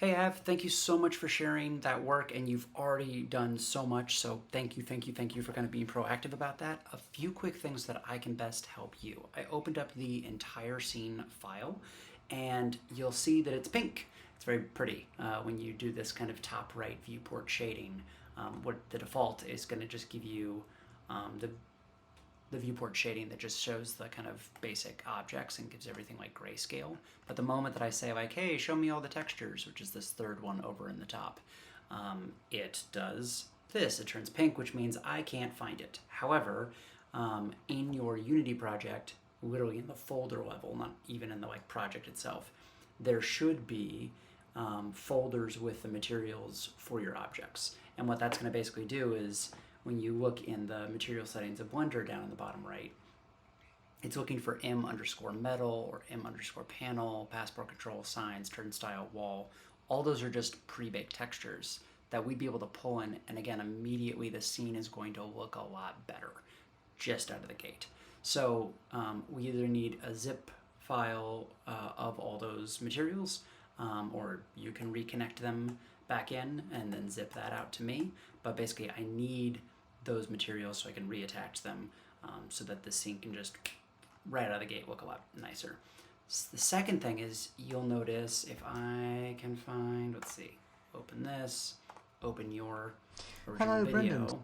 Hey Av, thank you so much for sharing that work, and you've already done so much, so thank you, thank you, thank you for kind of being proactive about that. A few quick things that I can best help you. I opened up the entire scene file, and you'll see that it's pink. It's very pretty when you do this kind of top right viewport shading. What the default is going to just give you the viewport shading that just shows the kind of basic objects and gives everything like grayscale. But the moment that I say like, hey, show me all the textures, which is this third one over in the top, it does this. It turns pink, which means I can't find it. However, in your Unity project, literally in the folder level, not even in the like project itself, there should be folders with the materials for your objects. And what that's going to basically do is when you look in the material settings of Blender down in the bottom right, it's looking for M underscore metal or M underscore panel, passport control, signs, turnstile, wall. All those are just pre-baked textures that we'd be able to pull in, and again, immediately the scene is going to look a lot better just out of the gate. So we either need a zip file of all those materials, or you can reconnect them back in and then zip that out to me. But basically, I need those materials so I can reattach them so that the scene can just right out of the gate look a lot nicer. The second thing is you'll notice if I can find, let's see, open this, open your original Hello, video.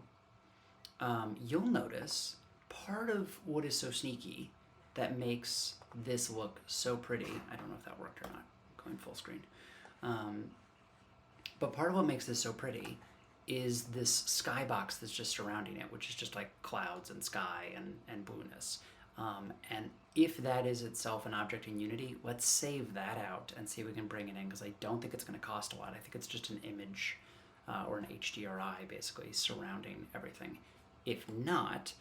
Brendan. You'll notice part of what is so sneaky that makes this look so pretty. I don't know if that worked or not, going full screen. But part of what makes this so pretty is this skybox that's just surrounding it, which is just like clouds and sky and blueness. And if that is itself an object in Unity, let's save that out and see if we can bring it in, because I don't think it's going to cost a lot. I think it's just an image or an HDRI basically surrounding everything. If not,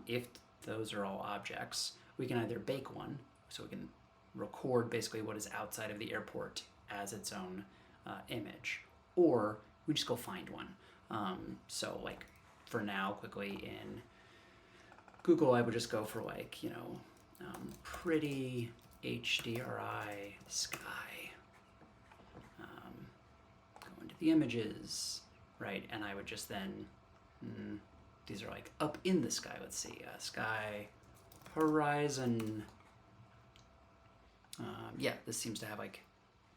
if those are all objects, we can either bake one, so we can record basically what is outside of the airport as its own image, or we just go find one. So like for now, quickly in Google, I would just go for like, pretty HDRI sky. Go into the images, right? And I would just then, these are like up in the sky. Let's see, sky, horizon. Yeah, this seems to have like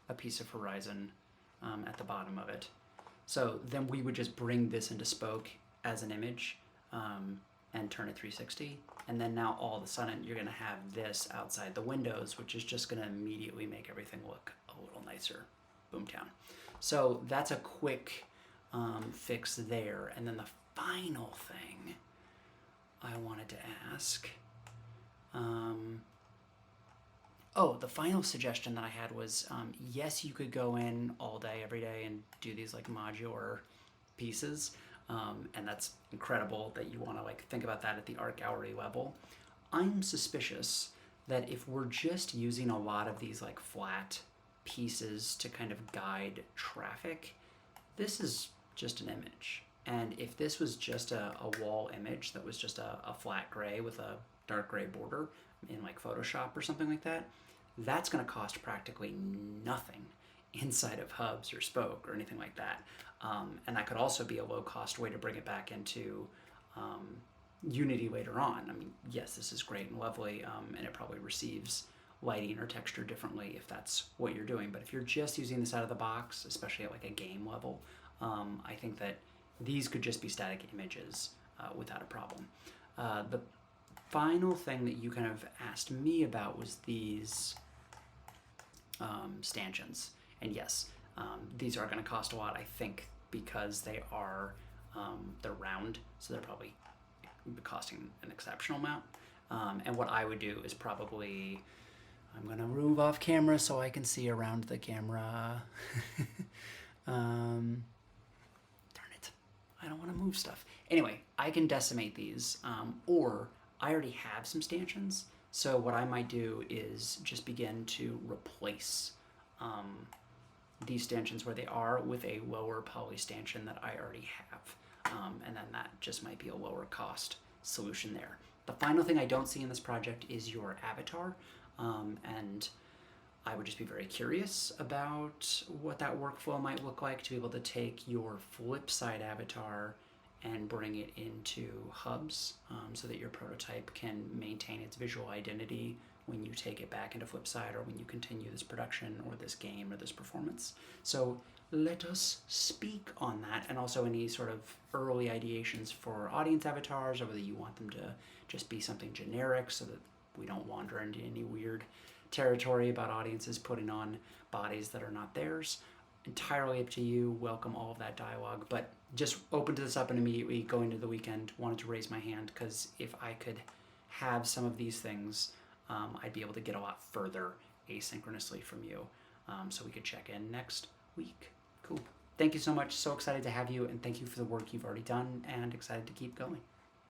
a piece of horizon at the bottom of it. So then we would just bring this into Spoke as an image and turn it 360. And then now all of a sudden you're gonna have this outside the windows, which is just gonna immediately make everything look a little nicer. Boomtown. So that's a quick fix there. And then the final thing I wanted to ask, the final suggestion that I had was, yes, you could go in all day, every day, and do these like modular pieces, and that's incredible that you want to like think about that at the art gallery level. I'm suspicious that if we're just using a lot of these like flat pieces to kind of guide traffic, this is just an image. And if this was just a wall image that was just a flat gray with a dark gray border in like Photoshop or something like that, that's going to cost practically nothing inside of Hubs or Spoke or anything like that. And that could also be a low-cost way to bring it back into Unity later on. I mean, yes, this is great and lovely, and it probably receives lighting or texture differently if that's what you're doing. But if you're just using this out of the box, especially at like a game level, I think that these could just be static images without a problem. The final thing that you kind of asked me about was these stanchions. And yes, these are going to cost a lot, I think, because they are they're round, so they're probably costing an exceptional amount. And what I would do is probably, I'm going to move off camera so I can see around the camera. Darn it, I don't want to move stuff. Anyway, I can decimate these, or I already have some stanchions, so what I might do is just begin to replace these stanchions where they are with a lower poly stanchion that I already have, and then that just might be a lower cost solution there. The final thing I don't see in this project is your avatar, and I would just be very curious about what that workflow might look like to be able to take your Flipside avatar and bring it into hubs so that your prototype can maintain its visual identity when you take it back into Flipside or when you continue this production or this game or this performance. So let us speak on that, and also any sort of early ideations for audience avatars, or whether you want them to just be something generic so that we don't wander into any weird territory about audiences putting on bodies that are not theirs. Entirely up to you. Welcome all of that dialogue, but just opened this up and immediately going into the weekend wanted to raise my hand, because if I could have some of these things, I'd be able to get a lot further asynchronously from you, so we could check in next week. Cool. Thank you so much. So excited to have you, and thank you for the work you've already done, and excited to keep going.